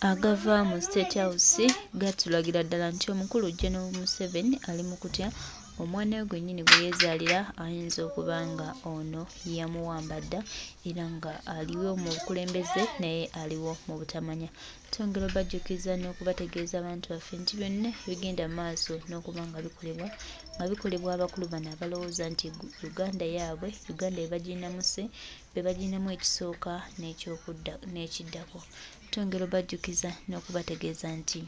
agava mu State House gatulagira ddala nti omukulu General Museveni ali mu kutya omwana we gwennyini gwe yeezaalira ayinza okuba nga ono yamuwamba dda era nga aliwo mu bukulembeze naye aliwo mu butamanya. Twongera obajjukiza n'okubategeeza abantu baffe nti byonna bigenda mu maaso n'okuba nga bikolebwa abakulu bano abalowooza nti Uganda yaabwe, Uganda be baginamu ekisooka n'ekiddako. Twongera obajjukiza n'okubategeeza nti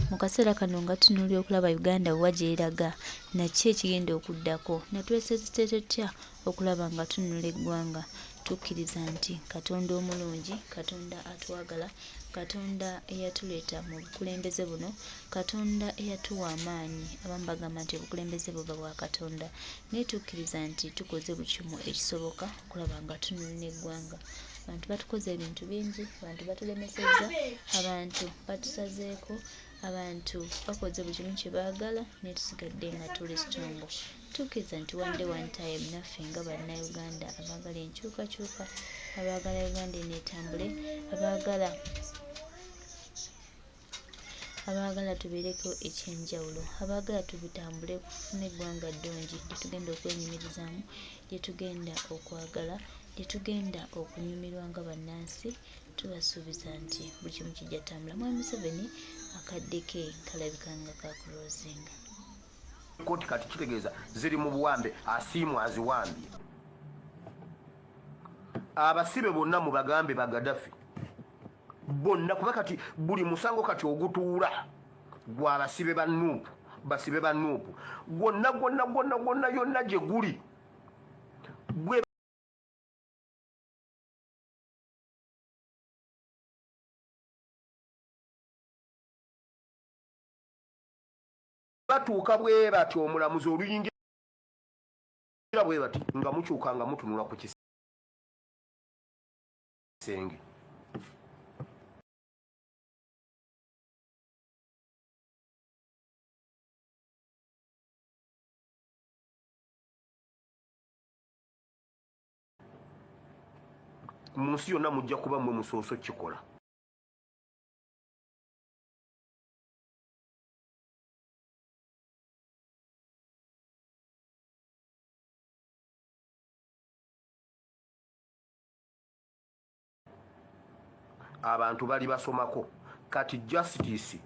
mu kaseera kano nga tunuulira okulaba Uganda wa gy'eraga nakyo ekigenda okuddako natwesezete tutya okulaba nga tununula eggwanga. Tukkiriza nti Katonda omulungi, Katonda atwagala, Katonda eyatuleeta mu bukulembeze buno, Katonda eyatuwa amaanyi. Abamu bagamba nti obukulembeze buba bwa Katonda, naye tukkiriza nti tukoze buli kimu ekisoboka okulaba nga tununula eggwanga. Abantu batukoze ebintu bingi, abantu batulemesezza, abantu batusazeeko, abantu bakoze buli kimu kye baagala naye tusigadde nga tuli strong. Tukkiriza nti one day one time naffe nga bannayuganda abaagala enkyukakyuka, abaagala Uganda eneetambule, abaagala tubeereko ekyenjawulo, abaagala tubitambule kufuna eggwanga ddungi lye tugenda okwenyumirizaamu, lye tugenda okwagala, lye tugenda okunyumirwa nga bannansi. Tubasuubiza nti buli kimu kijja tambula. Mwami Museveni akadde ke kalabika nga kakulozinga. Koti kati kitegeeza ziri mu buwambe, asiimwa aziwambye. Abasibe bonna mu bagambe ba Gaddafi bonna, kuba kati buli musango kati ogutuula gwa basibe ba Nuupu, basibe ba Nuupu gwonna yonna gye guli batuuka bwe bati omulamuzi oluyingira bwe bati nga mukyuka nga mutunula ku kisenge. Mu nsi yonna mujja kuba mwe musooso kikola. Abantu bali basomako kati justice,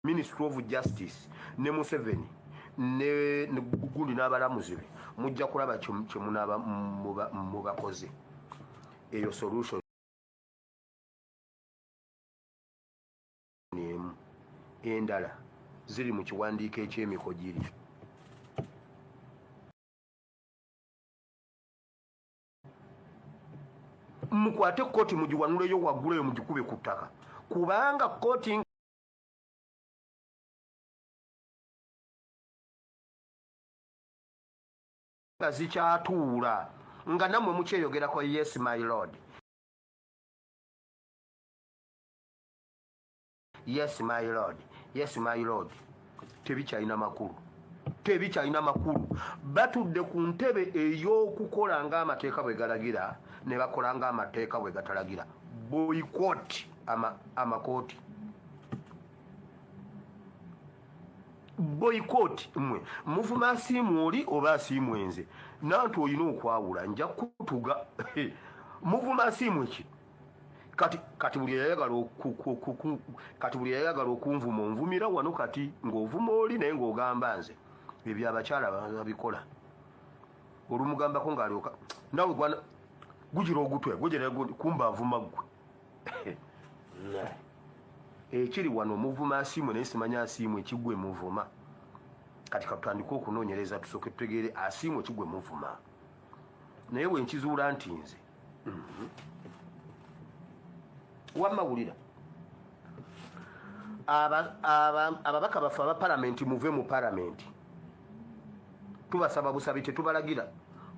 Ministry of Justice ne Museveni ne gundi n'abalamuzi be mujja kulaba kyemunaaba mubakoze. Eyo solution emu, endala ziri mu kiwandiiko eky'emikojiri. Mukwate kkooti mugiwanuleyo wagguleyo mugikube ku ttaka, kubanga kkooti nga zikyatuula nga nammwe mukyeyogerako yes my lord, yes my lord, yes my lord. Tebikyalina makulu, tebikyalina makulu. Batudde ku ntebe ey'okukola ng'amateeka bwe galagira ne bakola ng'amateeka bwe gatalagira. Boycott amakooti, boycott. Mmwe muvuma asiimu oli oba asiimu enze, nanti olina okwawula. Nja kutuga muvuma asiimu ki kati buli yayagala okunvuma onvumira wano kati ng'ovuma oli naye ng'ogamba nze ebyo abakyala babikola. Olumugambako ng'alyoka nawe gwana gugira ogutwe gugera kumba avuma gwe. Ekiri wano muvuma asiimu naye simanya asiimu ekigwe muvuma. Kati katutandika okunoonyereza tusooke tutegeere asiimu ekigwe muvuma. Naye bwe nkizuula nti nze wamawulira ababaka baffe aba palamenti muve mu palamenti. Tubasaba busabi, tetubalagira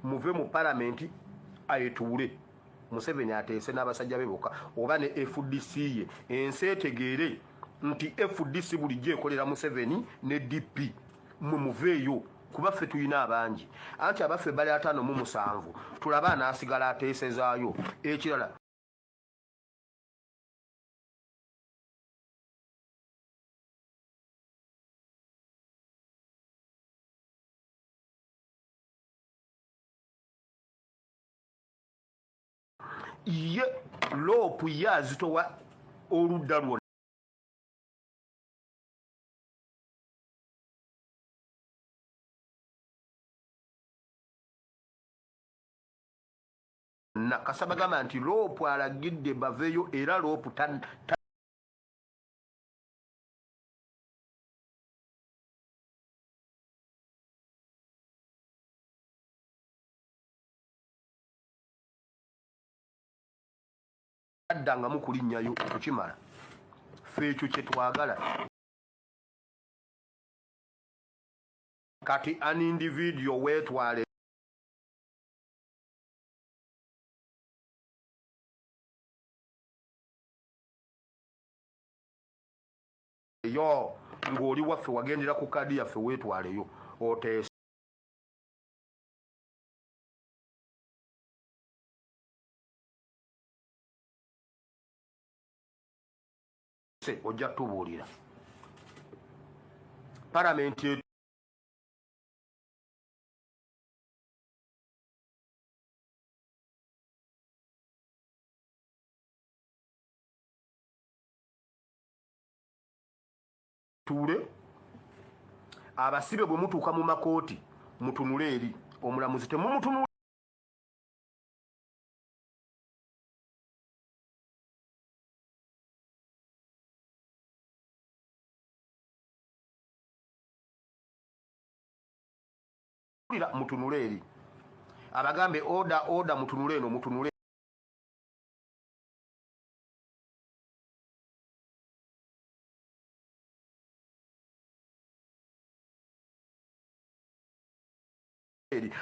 muve mu palamenti ayetuule. Museveni ateese n'abasajja be bokka oba ne FDC ye, ensi etegeere nti FDC bulijjo ekolera Museveni ne DP. Mwe muveeyo kuba ffe tulina abangi anti abaffe bali 57 tulaba anaasigala ateesezaayo ekirala ye loopu ye azitowa oludda lwonna Kasaba gamba nti loopu alagidde baveeyo era loopu addangamu kulinnyayo okukimala ffe ekyo kye twagala kati an individual weetwale yo ng'oli waffe wagendera ku kaadi yaffe weetwaleyo oteese ojja tubuulira palamenti tuule abasibe bwe mutuuka mu makooti mutunule eri omulamuzi temumutunula mutunule eri abagambe oda mutunule eno mutunule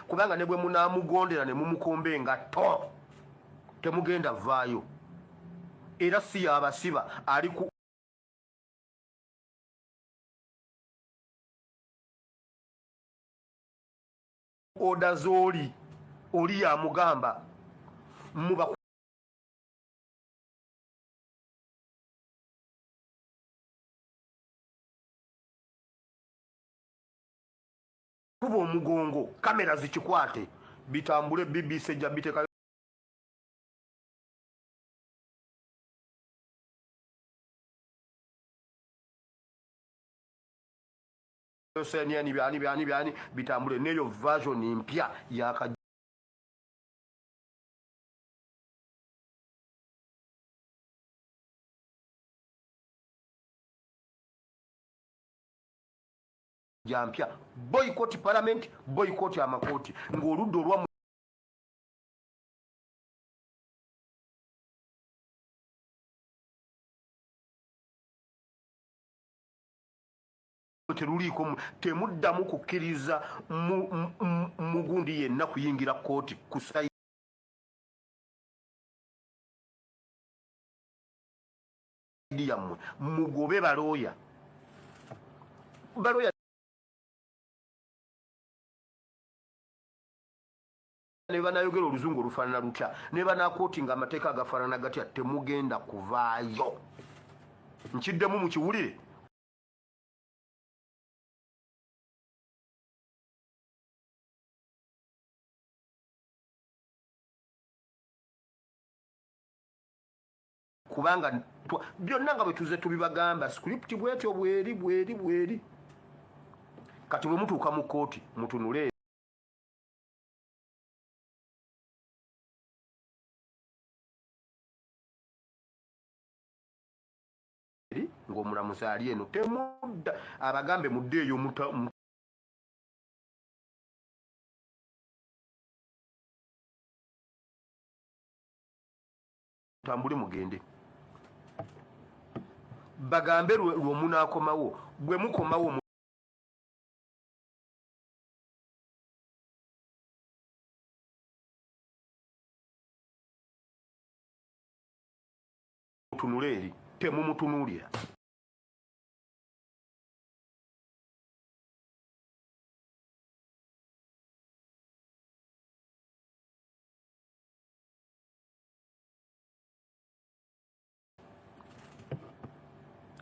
kubanga ne bwe munaamugondera ne mumukomba engatto temugenda vaayo era si yabasiba ali ku oda zooli oli yamugamba muba kuba omugongo kamera zikikwate bitambule BBC ejja biteeka byani bitambule neyo version mpya yaka jampya boycott parliament boycott amakooti ng'oludda olwa teruliiko temuddamu kukkiriza mugundi yenna kuyingira kooti kusai yammwe mugobe balooya ne banayogera oluzungu olufaanana lutya ne banakooti nga amateeka agafaanana gatya temugenda kuvaayo nkiddemu mukiwulire kubanga byonna nga bwe tuze tubibagamba script bwetyo bweri kati bwe mutuuka mu kooti mutunule ng'omulamuzi ali eno temudda abagambe muddeeyo mutambule mugende bagambe lwomunaakomawo bwe mukomawo mutunule eri temumutunuulira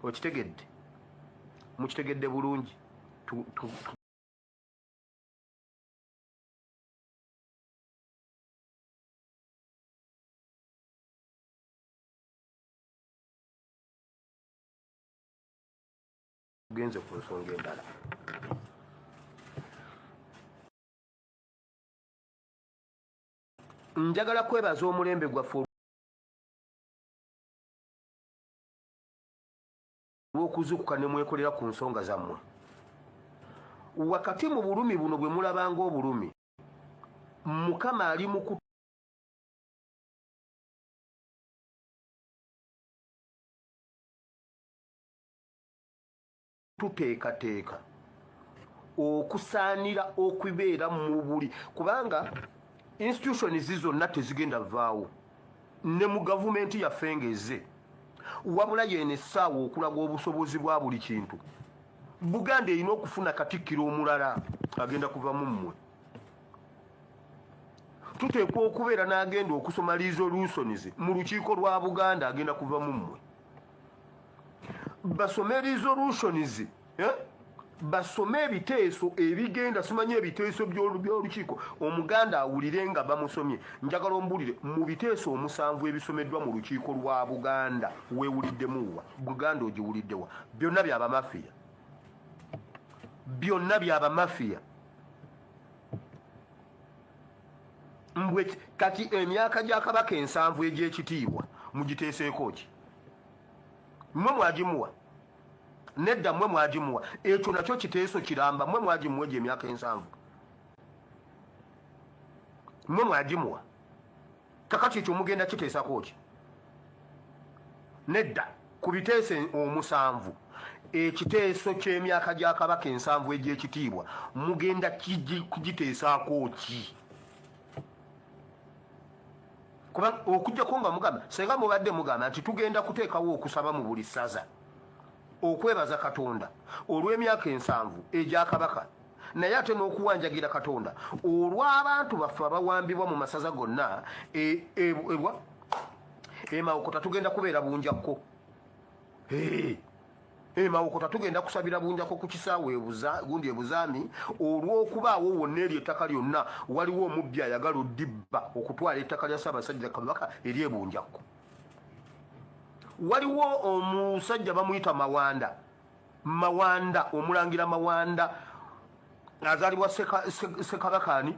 okitegedde mukitegedde bulungi tugenze ku nsonga endala. Njagala kwebaza omulembe gwaffe olw'okuzuukuka ne mwekolera ku nsonga zammwe. Wakati mu bulumi buno bwe mulabanga obulumi, Mukama ali mu kututeekateeka okusaanira okubeera mu buli, kubanga institutions zonna tezigenda vaawo ne mu gavumenti yaffe ngeze, wabula yeene essaawa okulaga obusobozi bwa buli kintu. Buganda erina okufuna katikkiro omulala agenda kuva mu mmwe. Tuteekwa okubeera n'agenda okusoma resolutions mu lukiiko lwa Buganda agenda kuva mu mmwe. Basome resolutions, basome ebiteeso ebigenda, simanyi ebiteeso by'olukiiko, omuganda awulire nga bamusomye. Njagala ombulire mu biteeso 7 ebisomeddwa mu lukiiko lwa Buganda weewuliddemuwa, Buganda ogiwuliddewa? Byonna by'abamafiya, byonna by'abamafiya. Mbwe kati emyaka gya Kabaka 7 egy'ekitiibwa mugiteeseeko ki? Mmwe mwagimuwa? Nedda mmwe mwagimuwa. Ekyo nakyo kiteeso kiramba. Mmwe mwagimuwa egyo emyaka 7. Mmwe mwagimuwa. Kakati ekyo mugenda kiteesako ki? Nedda ku biteeso 7 ekiteeso ky'emyaka gya Kabaka 7 egy'ekitiibwa mugenda kugiteesaako ki? Kuba okujjako nga mugamba, senga mubadde mugamba nti tugenda kuteekawo okusaba mu buli ssaza okwebaza Katonda olw'emyaka 7 egya Kabaka, naye ate n'okuwanjagira Katonda olw'abantu baffe abawambibwa mu masaza gonna Mawokota tugenda kubeera bunjakko. Mawokota tugenda kusabira bunjakko ku kisaawe gundi ebuzaami olw'okubaawo wonna eri ettaka lyonna waliwo omubbi ayagala oddibba okutwala ettaka lya Ssaabasajja Kabaka eri ebunjakko. Waliwo omusajja bamuyita Mawanda, omulangira Mawanda azaalibwa Ssekabakaani,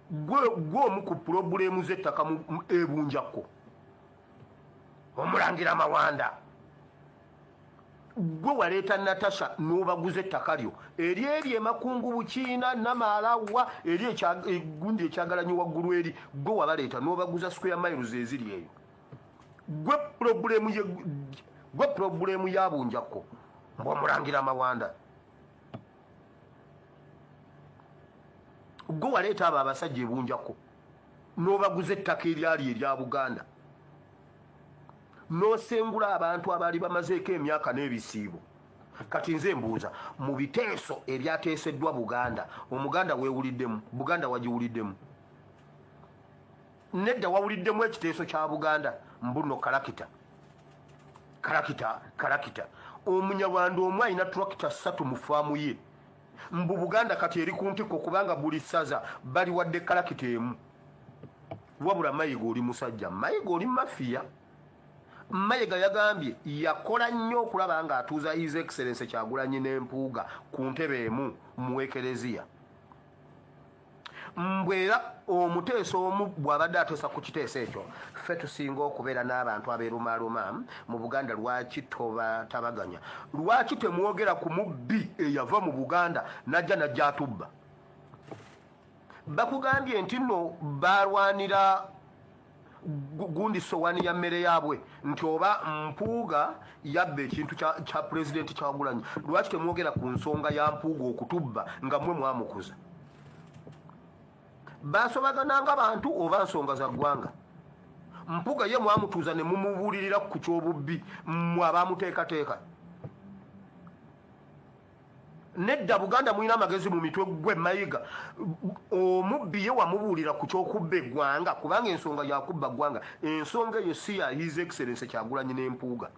gwe omu ku pulobulemu z'ettaka mu ebunjakko. Omulangira Mawanda gwe waleeta Natasha n'obaguza ettaka lyo eri Makungu Bukiina Namaalawa eri egundi ekyagalanyi waggulu eri, gwe wabaleeta n'obaguza square miles eziri eyo. Gwe pulobulemu ya bunjakko mbw'omulangira Mawanda. Gwe waleeta abo abasajja ebunjakko n'obaguza ettaka eryali erya Buganda, n'osengula abantu abaali bamazeeko emyaka n'ebisiibo. Kati nze mbuuza, mu biteeso ebyateeseddwa Buganda, omuganda weewuliddemu? Buganda wagiwuliddemu? Nedda wawuliddemu ekiteeso kya Buganda? Mbuno kalakita. Omunyarwanda omu alina tulakita 3 mu faamu ye. Mbu Buganda kati eri ku ntikko kubanga buli ssaza bali wadde kalakita emu. Wabula Mayiga oli musajja, Mayiga oli mafiya. Mayiga yagambye yakola nnyo okulaba nga atuuza His Excellency Kyagulanyi n'empuuga ku ntebe emu mu Ekereziya. Mbwera omuteeso omu bw'abadde ateesa ku kiteeso ekyo, ffe tusinga okubeera n'abantu abeerumaluma mu Buganda. Lwaki tabaganya? Lwaki temwogera ku mubbi eyava mu Buganda najja atubba? Bakugambye nti nno balwanira gundi sowani ya mmere yaabwe, nti oba mpuuga yabba ekintu kya pulezidenti Kyagulanyi. Lwaki temwogera ku nsonga ya mpuuga okutubba nga mmwe mwamukuza? Basobagananga abantu oba nsonga za ggwanga? Mpuuga ye mwamutuuza ne mumubuulirira ku ky'obubbi mmwe abaamuteekateeka. Nedda Buganda mulina amagezi mu mitwe gwe Mayiga. Omubbi ye wamubuulira ku ky'okubba eggwanga, kubanga ensonga yakubba ggwanga, ensonga eyo si ya His Excellency Kyagulanyi n'empuuga.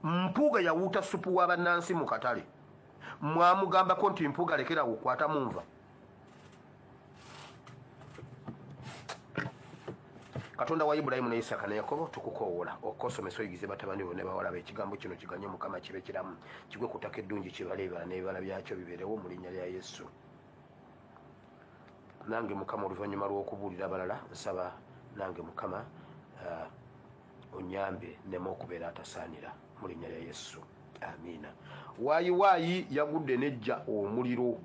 Mpuuga yawuuta supu wa bannansi mu katale. Mwamugambako nti Mpuuga lekera kukwata munva. Katonda wa Ibulayimu ne Isaka ne Yakobo tukukoowola okukosomesa oyigize batabani bo ne bawala be ekigambo kino kiganye Mukama kibe kiramu kigwe ku ttaka eddungi kibaleebala n'ebibala byakyo bibeerewo mu linnya lya Yesu. Nange Mukama oluvannyuma lw'okubuulira abalala nsaba nange Mukama onyambe nemu okubeera atasaanira mu linnya lya Yesu. Amiina. Waayi yagudde nejja omuliro.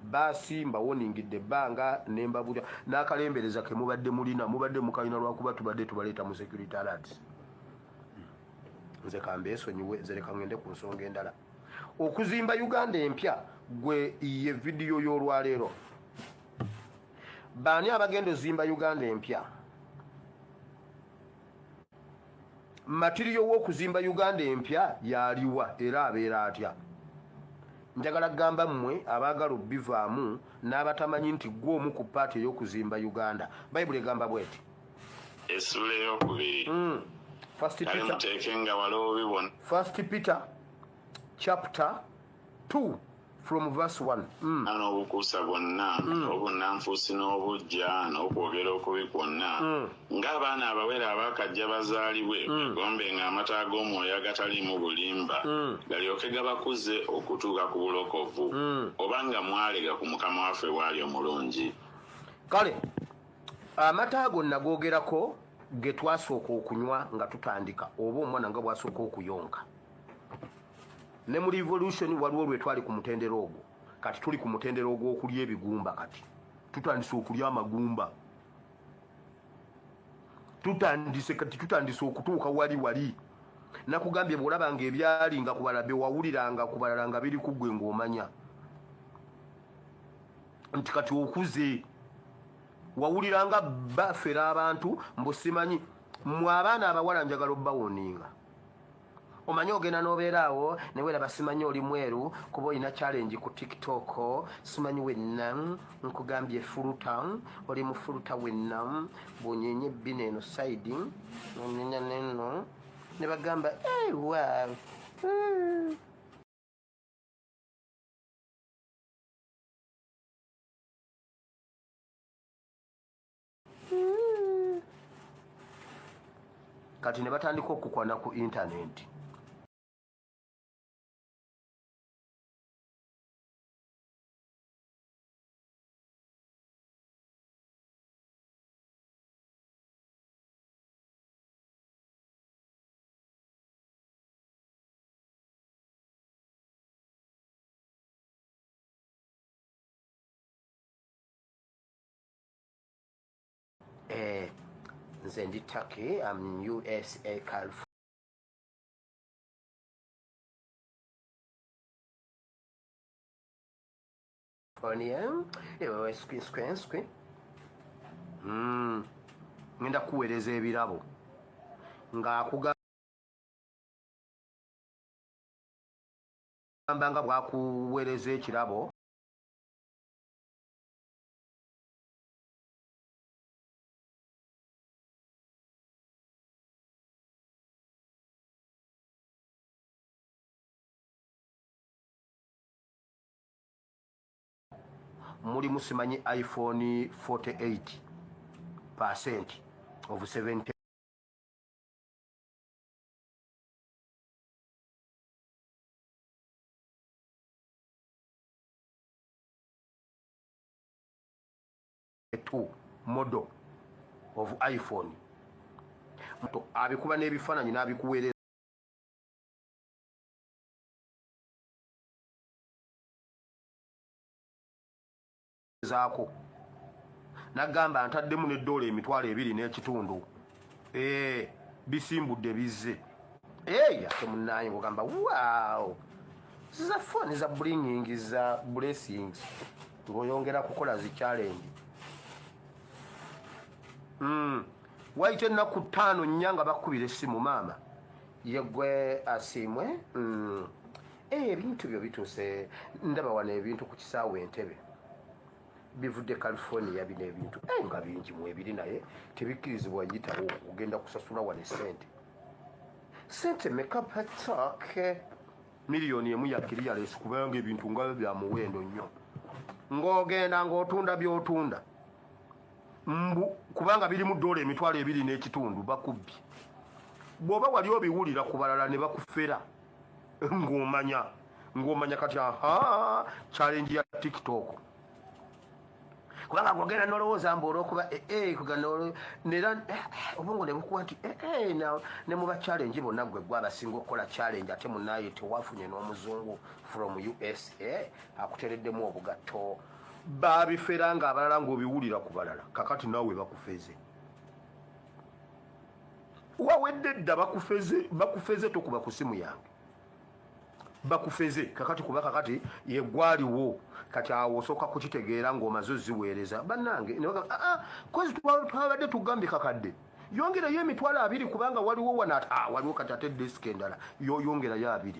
Basi mbawoningidde ebbanga ne mbabulya n'akalembereza ke mubadde mulina mubadde mukalina lwakuba tubadde tubaleeta mu security alert. Nze kambeesonyiwe nze leka ngende ku nsonga endala. Okuzimba Uganda empya gwe ye vidiyo y'olwaleero. Baani abagenda ozimba Uganda empya? Matiriyo w'okuzimba Uganda empya yaliwa era abeera atya? Njagala kugamba mmwe abaagala obbivaamu n'abatamanyi nti gwe omu ku paati ey'okuzimba Uganda. Bayibuli egamba bw'eti. Essula ey'okubiri. First Peter chapter 2 from verse 1. N'obukuusa bwonna obunnanfuusi n'obujja n'okwogera okubi kwonna ng'abaana abawere abaakajja bazaalibwe begombenga amata ag'omwoyo agataliimu bulimba galyoke gabakuze okutuuka ku bulokovu oba nga mwalega ku Mukama waffe bw'ali omulungi. Kale amata ago nagoogerako ge twasooka okunywa nga tutandika oba omwana nga bw'asooka okuyonka. Ne mu revolution waliwo lwe twali ku mutendera ogwo. Kati tuli ku mutendera ogw'okulya ebigumba. Kati tutandise okulya amagumba. Tutandise okutuuka wali. Nakugambye bw'olabanga ebyali nga kubala bye wawuliranga kubalala nga biri ku ggwe ng'omanya nti kati okuze. Wawuliranga bafera abantu mbusimanyi mwe abaana abawala njagala obbawoninga. Omanyi ogenda n'obeera awo ne weeraba simanyi oli mweru kuba olina challenge ku TikTok simanyi wenna nkugambye fuluta oli mu fuluta wenna bw'onyenye ebbina eno side onyenya neno ne bagamba wow. Kati ne batandika okukwana ku internet. Nze ndi Turkey, I'm USA California. Ewe skwi. Ngenda kuweereza ebirabo. Ng'akugamba nga bwakuweereza ekirabo. Muli musimanyi iPhone 48% of 70 model of iPhone abikuba n'ebifaananyi n'abikuweereza zaako nagamba ntaddemu n'eddola emitwalo 2.5 bisimbudde bizze ate munnaye ngogamba wow za phone za bringing za blessings ng'oyongera kukola zi challenge waite ennaku 5 nnya nga bakkubira essimu maama yegwe asimwe ebintu byo bituuse ndaba wano ebintu ku kisaawe Entebbe bivudde California bino ebintu nga bingi mu ebiri naye tebikkirizibwa yitawo ogenda kusasula wane ssente sente meka patake miliyoni emu ya clearance kubanga ebintu nga bya muwendo nnyo ng'ogenda ng'otunda by'otunda kubanga biri mu dola emitwalo 2.5 bakubbye bw'oba wali obiwulira ku balala ne bakufera ng'omanya kati challenge ya TikTok kubanga ng'ogenda n'olowooza mbu olw'okuba nera obwongo ne bukuba nti ne muba challenge bonna gwe abasinga okukola challenge ate munaaye tewafunye n'omuzungu from USA akutereddemu obugatto babifera ng'abalala ng'obiwulira ku balala kakati naawe bakufeze wawedde dda bakufeze tokuba ku simu yange bakufeze kakati kuba kakati yeggwaliwo kati awo osooka kukitegeera ng'omaze oziweereza bannange kozi twabadde tugambye kakadde yongerayo emitwalo 2 kubanga waliwo waliwo kati ate desike endala yongerayo 2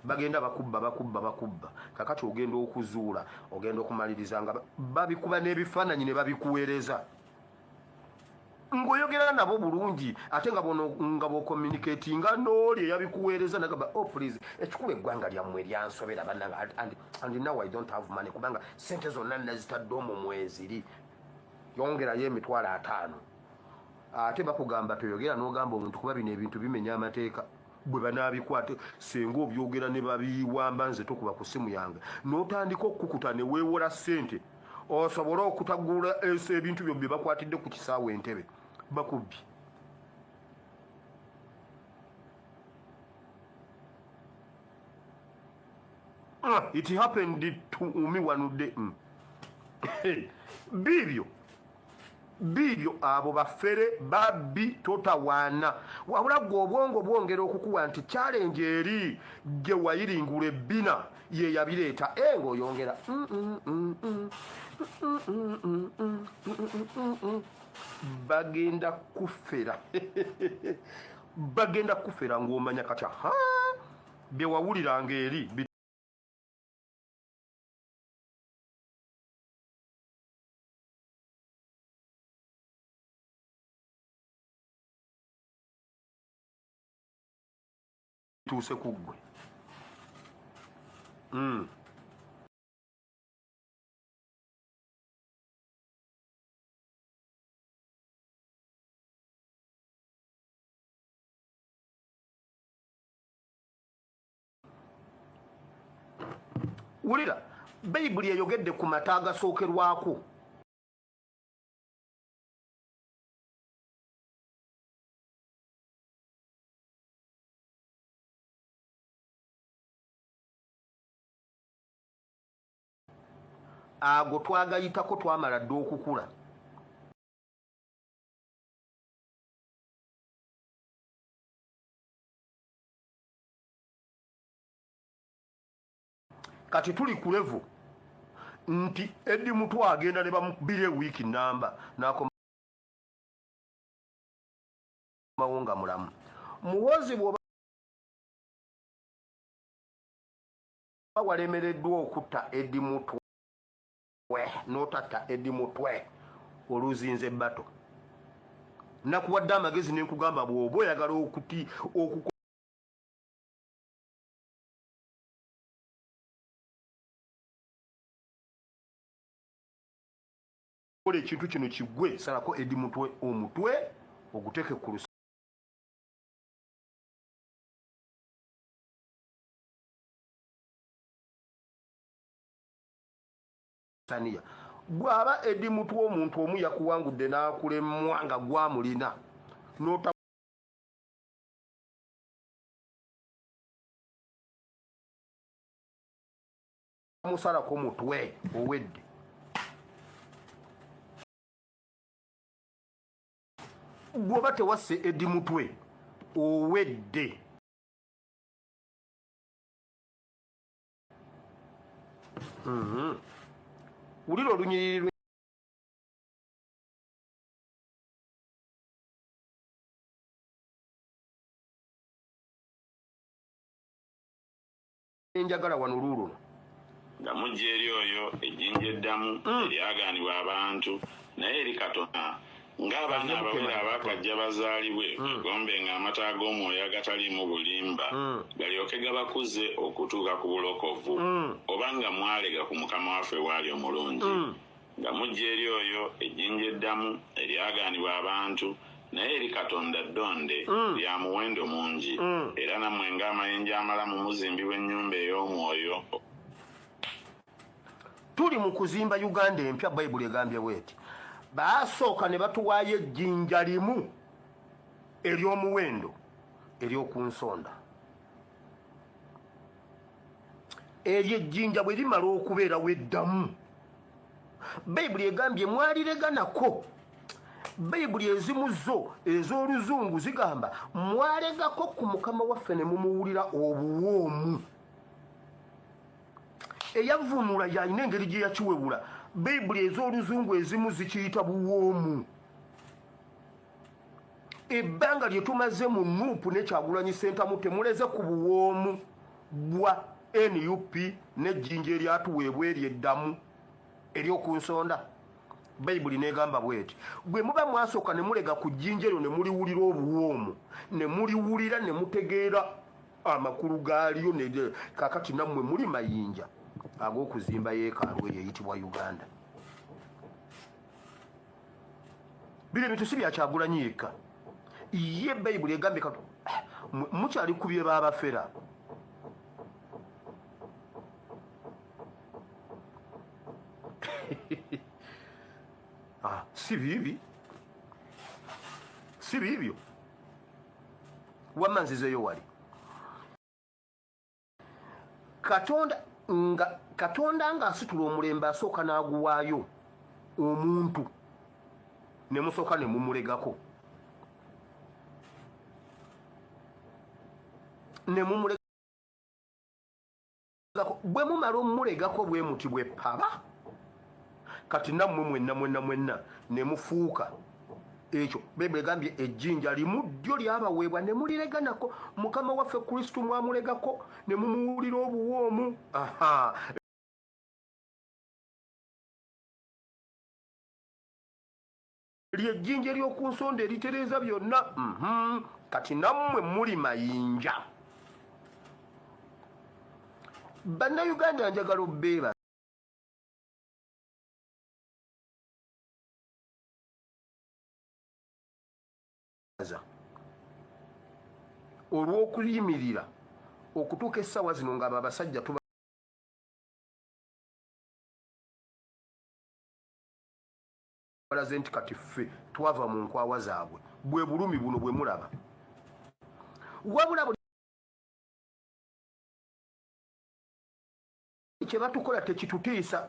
bagenda bakubba kakati ogenda okuzuula ogenda okumaliriza nga babikuba n'ebifaananyi ne babikuweereza ng'oyogera nabo bulungi ate nga bw'ocommunicatinga n'oli eyabikuweereza nagamba please ekikuba eggwanga lyammwe lyansobera bannanga and now I don't have money kubanga sente zonna nazitadde omwo mweziri yongerayo emitwalo 5 ate bakugamba toyogera n'ogamba omuntu kuba bino ebintu bimenya amateeka bwe banaabikwate senga obyogera ne babiwamba nze tokuba ku simu yange n'otandika okukuta ne weewola ssente osobola okutagula ebintu byo bye bakwatidde ku kisaawe entebe bakubbi it happened to me wanudde bibyo abo bafere babbi totawaana wabula gwe obwongo bwongera okukuwa nti challenge eri gye wayiringula ebbina ye yabireeta ng'oyongera bagenda kufera ng'omanya kati bye wawuliranga eri tuuse ku ggwe wulira bayibuli eyogedde ku mata agasookerwako ago twagayitako twamala dde okukula kati tuli ku level nti Eddie Mutwe agenda ne bamubira wiiki namba n'akomawo nga mulamu muwozi bw'oba walemereddwa okutta Eddie Mutwe n'otatta Eddie Mutwe oluzinze ebbato nakuwadde amagezi ne nkugamba bw'oba oyagala okukola ekintu kino kiggwe salako Eddie Mutwe omutwe oguteeke ku lusaniya bw'aba Eddie Mutwe omuntu omu yakuwangudde n'akulemwa nga gwamulina musalako mutwe owedde bw'oba tewasse Eddie Mutwe owedde wulira olunyiriri enjagala wano luulo nga mujja eri oyo ejjinja eddamu eryagaanibwa abantu naye eri Katonda ng'abaana abawere abaakajja bazaalibwe begombenga amata ag'omwoyo agataliimu bulimba galyoke gabakuze okutuuka ku bulokovu oba nga mwalega ku mukama waffe waali omulungi nga mujja eri oyo ejjinja eddamu eryagaanibwa abantu naye eri katonda ddonde lya muwendo mungi era nammwe ng'amayinja amalamu muzimbibwa ennyumba ey'omwoyo. Tuli mu kuzimba Uganda empya, Bayibuli egambye bweti baasooka ne batuwaayo ejjinja limu ery'omuwendo ery'oku nsonda. Eryo ejjinja bwe limala okubeerawo eddamu, Bayibuli egambye mwalireganako. Bayibuli ezimu zo ez'oluzungu zigamba mwalegako ku mukama waffe ne mumuwulira obuwoomu. Eyavunula yalina engeri gye yakiwebula. Bayibuli ez'oluzungu ezimu zikiyita buwoomu. Ebbanga lye tumaze mu Nuupu ne Kyagulanyi Ssentamu temuleze ku buwoomu bwa NUP n'ejjinja eryatuweebwa eryeddamu ery'oku nsonda. Bayibuli negamba bweti bwe muba mwasooka ne mulega ku jjinja eryo ne muliwulira obuwoomu ne muliwulira ne mutegeera amakulu gaalyo kaakati nammwe muli mayinja ag'okuzimba yeekaalu eyo eyitibwa Uganda. Bino ebintu si bya Kyagulanyi yekka, ye Bayibuli egambye mukyali ku bye baabafera. Si biibyo wamma nzizeyo wali Katonda ng'asitula omulembe asooka n'aguwaayo omuntu ne musooka ne mumulegako bwe mumala omumulegako bwe muti bwe paba kati nammwe mwenna ne mufuuka ekyo. Bayibuli egambye ejjinja limu ddyo lyabaweebwa ne mulireganako. Mukama waffe Kristo mwamulegako ne mumuwulira obuwoomu. Lyejjinja ery'oku nsonda eritereeza byonna. Kati nammwe muli mayinja. Bannayuganda njagala obbeeba olw'okuyimirira okutuuka essaawa zino ng'abo abasajja tubalaze nti kati ffe twava mu nkwawa zaabwe. Bwe bulumi buno bwe mulaba. Wabula kye batukola tekitutiisa.